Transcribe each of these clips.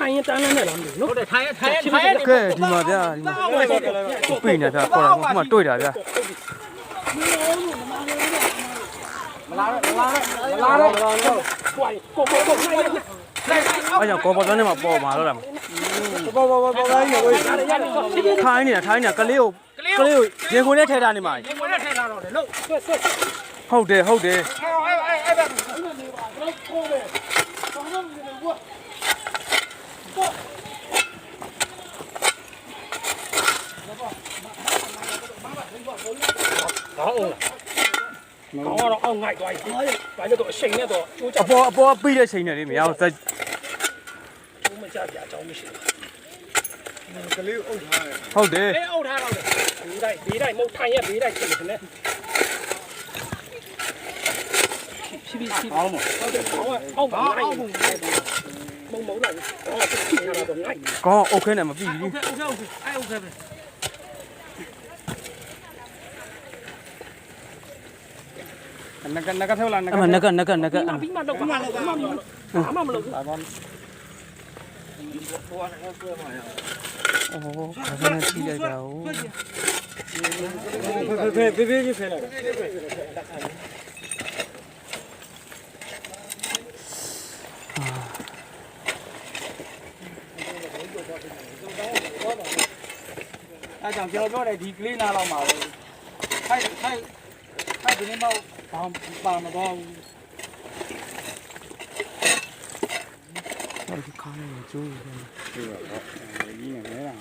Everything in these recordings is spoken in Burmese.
ထိုင်ရင်တန်းလန်းနဲ့လားမသိဘူးနော်ဟုတ်တယ်ထိုင်ကဲဒီမှာဗျာဒီမှာပြိနေဗျာခေါ်တာဟိုမှာတွေ့တာဗျာမလာတော့ပွားကိုအဲ့ကြောင့်ကောပေါ်သွန်းနေမှာပေါ်မှာတော့လားပေါ်လာနေဝေးထိုင်းနေတာကလေးကိုရေခွင်နဲ့ထဲထားနေမှာရေခွင်နဲ့ထဲထားတော့တယ်လို့ဟုတ်တယ်အဲ့ဘက်ကောင်းတော့အောင်ငိုက်သွားပြီဘာလို့တော့အချိန်နဲ့တော့ကျိုးချအပေါ်ပြီးတဲ့ချိန်နဲ့လေမရအောင်စက်မကြပြအကြောင်းမရှိဘူးကလေးအုပ်ထားတယ်ဟုတ်တယ်အုပ်ထားတော့တယ်ဘေးတိုင်းမဟုတ်ထိုင်ရက်ဘေးတိုင်းချိန်နေတယ်ဖြည်းအောင်ဟုတ်တယ်အောက်ငိုက်မုံလာဘူးတော့ငိုက်ကောင်းโอเคနဲ့မပြီးဘူးโอเคပဲနကထဲလာအမနကပြီးမှတော့ဘာမှမလုပ်ဘူးအိုးဘာနဲ့ထိလိုက်တာ哦ဖေဖဲလာအဲ့ကြောင့်ကျွန်တော်ပြောတယ်ဒီကလေးနားလောက်မှာပဲထိုက်ဒီနေ့မှပါမတော့ဘူးဒီကားနဲ့ကျိုးတယ်ဒီတော့ဒီနဲ့မဲတာ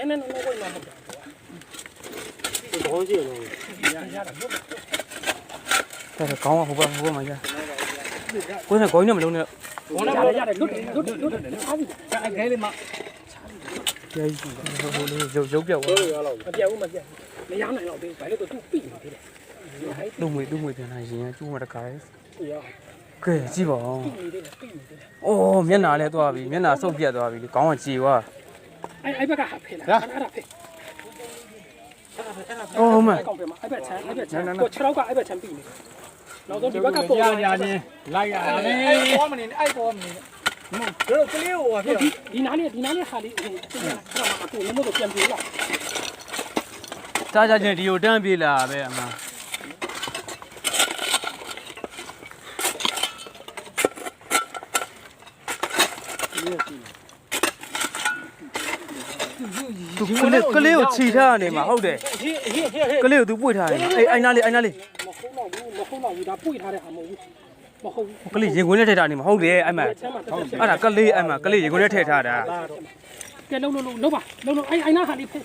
နည်းဝိုင်းမှာမဟုတ်ဘူးဘောကြီးလို့ရတာဟုတ်တယ်ကောင်းဟိုဘက်မှာရကိုယ်နဲ့ကိုင်းနဲ့မလုံးနဲ့ဘောနာရတယ်လွတ်အားပြီအဲ့ခဲလေးမှကျဲကြီးဟိုလေးရုပ်ပြောက်သွားမပြောက်ဘူးမရနိုင်တော့ဘူးဘာလို့သူပြီးနေသေးတယ်သူ့မွေပြန်လာရင်ကျိုးမှာတခါလေရောကဲကြည့်ပါဦးပြီးနေသေးတယ်အိုးမျက်နှာလဲသွားပြီမျက်နှာစုပ်ပြတ်သွားပြီခေါင်းကကြေသွားအဲ့ဘက်ကဟာဖေးလားအဲ့ဒါဖေးအိုးမကောင်းဖေးမှာအဲ့ဘက်ချမ်းကို6ရောက်ကအဲ့ဘက်ချမ်းပြီးနေနောက်ဆုံးဒီဘက်ကပေါ်လာချင်းလိုက်ရတယ်ပေါ်မနေအဲ့ပေါ်မနေတို့ကလေးဟိုဖြစ်ဒီနားလေးဟာလေးဟိုကိုလုံးမတော့ပြန်ပြေးလာစားကြချင်းဒီကိုတန်းပြေးလာပဲအမသူကလေးကိုခြိထားနေမှာဟုတ်တယ်ကလေးကိုသူပွေထားတယ်အိုင်နာလေးမခုံးတော့ဘူးဒါပွေထားတဲ့ဟာမဟုတ်ဘူးမဟုတ်ဘူးကလေးရင်ခွင်နဲ့ထည့်ထားနေမှာဟုတ်တယ်အဲ့မှာအဲ့ဒါကလေးအဲ့မှာကလေးရင်ခွင်နဲ့ထည့်ထားတာကဲလုံးပါအဲ့နာဟာလေးဖေး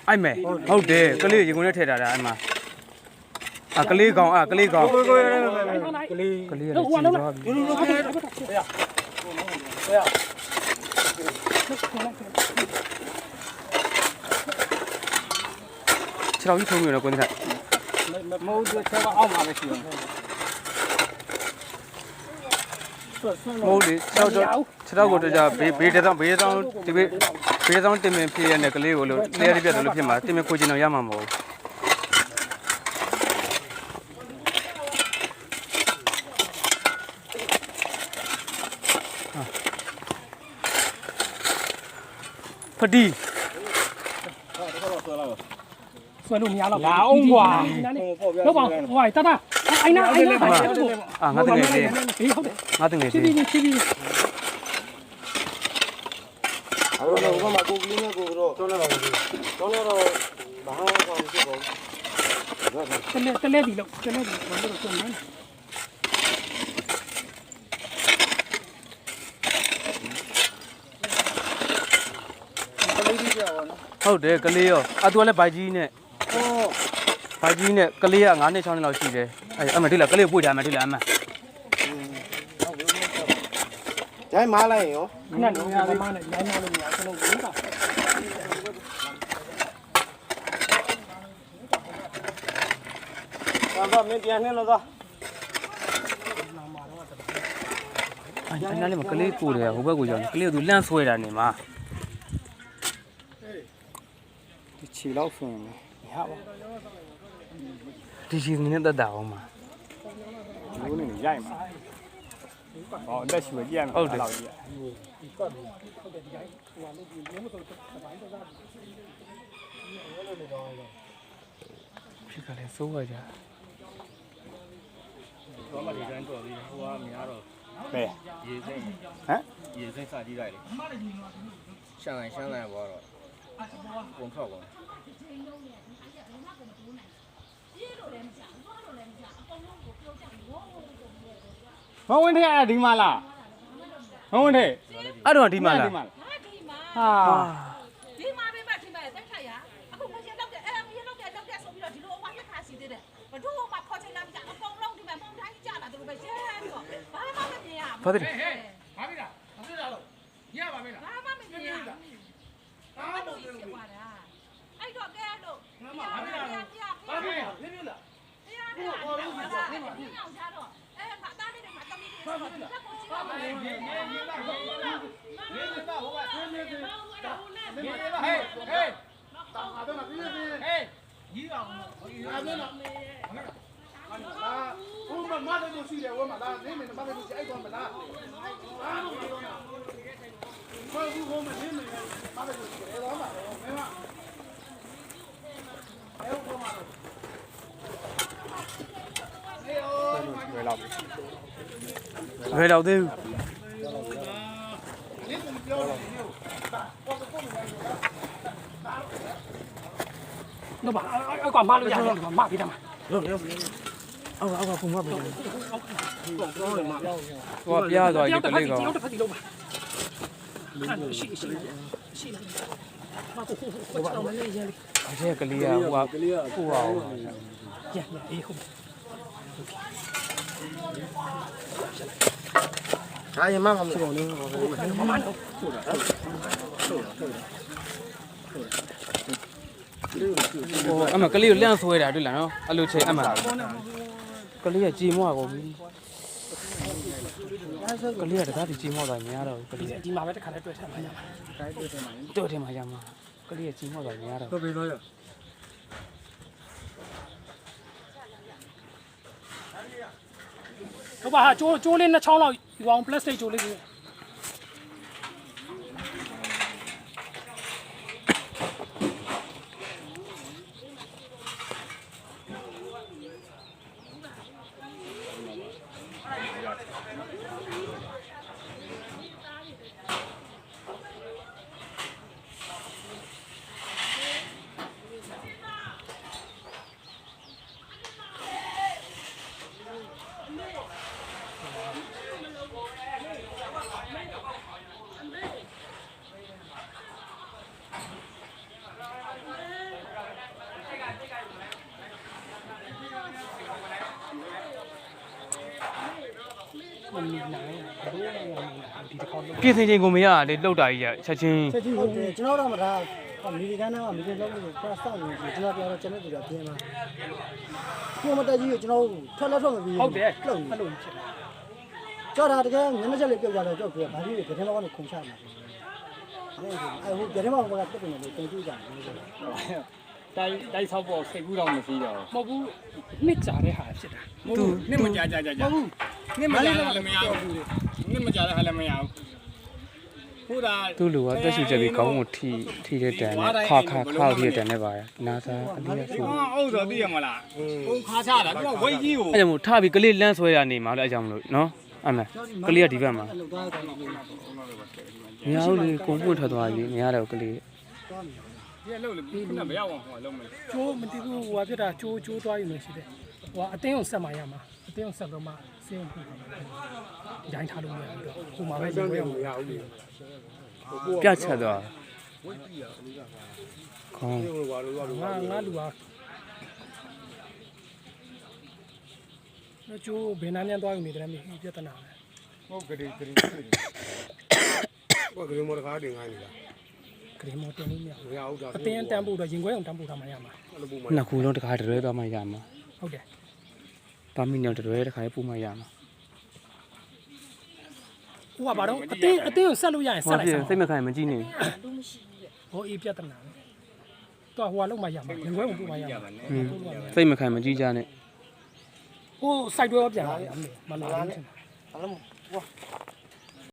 အဲ့မဲ့ဟုတ်တယ်ကလေးရင်ခွင်နဲ့ထည့်ထားတာအဲ့မှာကလေးကောင်ကလေးကောင်ကလေးကလေးကလုံးဟိုလုံးလားခြေထောက်ကြီးထုံးနေတော့ကိုယ်တည်းမဟုတ်ဘူးခြေကအောက်မှာပဲရှိတယ်ဟုတ်လေ6တော့ကိုတကြဘေးတောင်းဒီဘေးတောင်းတင်မင်ဖြစ်ရတဲ့ကလေးကိုလို့လျှက်ပြတ်တယ်လို့ဖြစ်မှာတင်မင်ကိုကျင်တော့ရမှာမဟုတ်ဖတီဆွဲလို့မရတော့လာအောင်ကွာလောက်ပါဟိုတတအိုင်နာငါတကယ်လေးဟုတ်တယ်ငါတကယ်လေးဖြည်းဖြည်းအဲ့တော့ဘာမှကိုကလေးနဲ့ကိုတော့ကျောင်းလာတော့ဘာမှမဖြစ်ပါဘူးတလဲဒီလောက်ဘာလို့ကျန်နေဟုတ်တယ်ကလေးရောသူကလည်းဘိုက်ကြီးနဲ့ဘိုက်ကြီးနဲ့ကလေးက9နှစ်6နှစ်လောက်ရှိတယ်အဲ့မှာဒီလားကလေးကိုပွေထားမှာဒီလားအမဂျိုင်းမားလိုက်ရောခဏနေရလေးမနဲ့ရိုင်းမလို့မရကျွန်တော်ဝင်တာဘာမင်းပြန်နေလို့သွားအဲ့နားလေးမှာကလေးကိုတယ်ဟိုဘက်ကိုကြောင်းကလေးကသူလန့်ဆွဲတာနေမှာဒီခြေလောက်ဆိုရင်ရပါဒီချီနေတတ်တာအောင်မှာလို့နေရိုက်မှာ ဟောလက်ရှိပဲကြည့်ရမယ်ဟုတ်တယ် ဖြစ်ကလည်းစိုးရကြ ဘာမှဒီတိုင်းတော်ပြီဟိုကများတော့ ပဲ ရေစိမ့် ဟမ် ရေစိမ့်စကြည့်လိုက်လေရှမ်းလိုက်ဘောတော့ပုံထွက်ပါ မဝင်ထဲအဲ့ဒီမှာလားမဝင်ထဲ အဲ့တော့ဒီမှာလား ဟာ ဒီမှာပဲမထင်ပါရဲ့တက်ခါရအခုမရှင်တော့တဲ့အဲ့မရှင်တော့တဲ့ဆိုပြီးတော့ဒီလိုအဝါပြခါစီသေးတယ်ဘဒုမှခေါ်ချင်လာမကြအကုန်လုံးဒီမှာပုံတိုင်းကြလာတို့ပဲရဲပြီးတော့ဘာမှမမြင်ရဘူး ဘာဖြစ် ဘာပြီလားမသိတာလို့ရပါမေးလား ဘာမှမမြင်ရဘူးဘာမှမမြင်ရဘူးအဲ့တော့ကဲလို့ဘာပြီလားဘာပြီလားပြပြလားပြပြတော့ဘာလို့လဲပြအောင်ကြတော့အဲ့ငါသားလေးတွေမှာတမီးတွေဆိုတော့လက်ကိုကြည့်ပါဦး ဟေးဟေးကြီးအောင်我们马上就去了，我马上你们马上就去，爱干嘛啦？我们你们马上就去，来嘛，来嘛。哎，我马上。ဝယ်လောက်ပြီ ဘယ်တော့သေးဘူး 你怎么标的？တော့ပါအဲ့ကွာမလို့ရတယ်ကွာမပြီးတာမှာ အောက်ကဖုံမပဲ တော့တယ်မှာ ဟိုကပြားသွားပြီကလေးကောင် တစ်ဖက်ဒီလုံးပါရှိဘာကိုဟိုတော့မလေးရလေ အချက်ကလေးကဟိုကပို့အောင် ရအေးဟုတ် 哎呀，妈妈，这个呢， မမတော့ ဟိုအမကလေးကိုလန့်ဆွဲတာတွေ့လားနော်အဲ့လိုချိန်အမကလေးကကြည်မွားကုန်ပြီကလေးကတကားဒီကြည်မွားတာများတော့ကလေး ဒီမှာပဲတစ်ခါလဲတွေ့ထားမှာရမှာ တို့တယ်မှာရမှာကလေးကကြည်မွားတာများတော့ 别说呀。 ဟုတ်ပါဟာကျိုးလေးနှစ်ချောင်းလောက်ယူအောင် plastic ကျိုးလေးကို မမီနိုင်ဘူးဒီတစ်ခေါက်လုံး ပြင်ဆင်ချိန်ကိုမရလေလှုပ်တာကြီးချက်ချင်း ချက်ကြီးဟုတ်တယ်ကျွန်တော်တော့မထားမီဒီကန်တော့မီဒီလုံးလို့ပြစောင့်နေတယ်ကျွန်တော်ပြောတော့ကျွန်တော်တို့ကပြင်းမှာကိုမတက်ကြီးကိုကျွန်တော်ထွက်လက်ထွက်မပြီး ဟုတ်တယ် လုံ အဲ့လိုဖြစ်တယ် ကြောက်တာတကယ်မျက်နှာချက်လေးပြုတ်ကြတော့ကြောက်ပြဘာကြီးတွေကြတဲ့ဘောကနေခုန်ချမှာအဲ့ဟိုကြတဲ့ဘောကတက်နေတယ်တင်ကြည့်ကြတယ် တိုက်ဆောက်ဖို့စိတ်ကူးတော့မရှိတော့ မဟုတ်ဘူးနှစ်ကြာတဲ့ဟာဖြစ်တာ သူနှစ်မကြာနှစ်မကြာလည်းမရဘူးနှစ်မကြာလည်းမရဘူးဟိုဒါ သူ့လူကတက်ရှူချက်ပြီးခေါင်းကိုထိတဲ့တန်နဲ့ခါထိတဲ့တန်နဲ့ပါရနာသာအလေးရဆူ အုပ်တော့သိရမလားဟိုခါချတာသူကဝိတ်ကြီးကို အဲ့ကြောင့်မို့ထပြီးကလေးလန့်ဆွဲရနေမှာလို့အဲ့ကြောင့်မလို့နော်အဲ့မဲ့ကလေးကဒီဘက်မှာ အဲ့လိုသွားကောင်းနေပြီ မရဘူးလေကိုပွင့်ထွက်သွားပြီမရတော့ကလေး ဒီလှုပ်လေခုနမရောက်အောင်ဟိုလုံးမယ် ကျိုးမတည်ဘူးဟိုဟာဖြစ်တာကျိုးသွားယူနေရှိတယ်ဟိုအတင်းကိုဆက်မှရမှာအတင်းကိုဆက်တော့မှစင်းဖို့ရိုင်းထားလို့မရဘူးတော့ဟိုမှာပဲရေဝဲအောင်မရဘူးလေ ပြတ်ချက်သွားခေါင်း ငါလူဟာကျိုးဘယ်နှမ်းများသွားယူနေတယ်မြေပြဿနာပဲ ဟုတ်ကလေးကလေး ကိုကလေးမော်တကားတင်ခိုင်းနေတာ ဂရီမော်တင်လို့မရ မရဘူးဒါ အတင်းတန်းဖို့တော့ရင်ခွဲအောင်တန်းဖို့ထားမှရမှာ အဲ့လိုပုံမှန် နှစ်ခုလုံးတစ်ခါတရွဲသွားမှရမှာ ဟုတ်တယ် တာမီညောတရွဲတစ်ခါပူမှရမှာ ဟိုကဘာတော့အတင်းကိုဆက်လို့ရရင်ဆက်လိုက်စမ်း စိတ်မခံမကြည့်နေ ဟိုအေးပြဿနာတော့ဟိုကလုံးမှရမှာရင်ခွဲအောင်ပို့မှရမှာ စိတ်မခံမကြည့်ကြနဲ့ ဟိုစိုက်တွဲပြန်လာရမယ်မလာဘူး哇。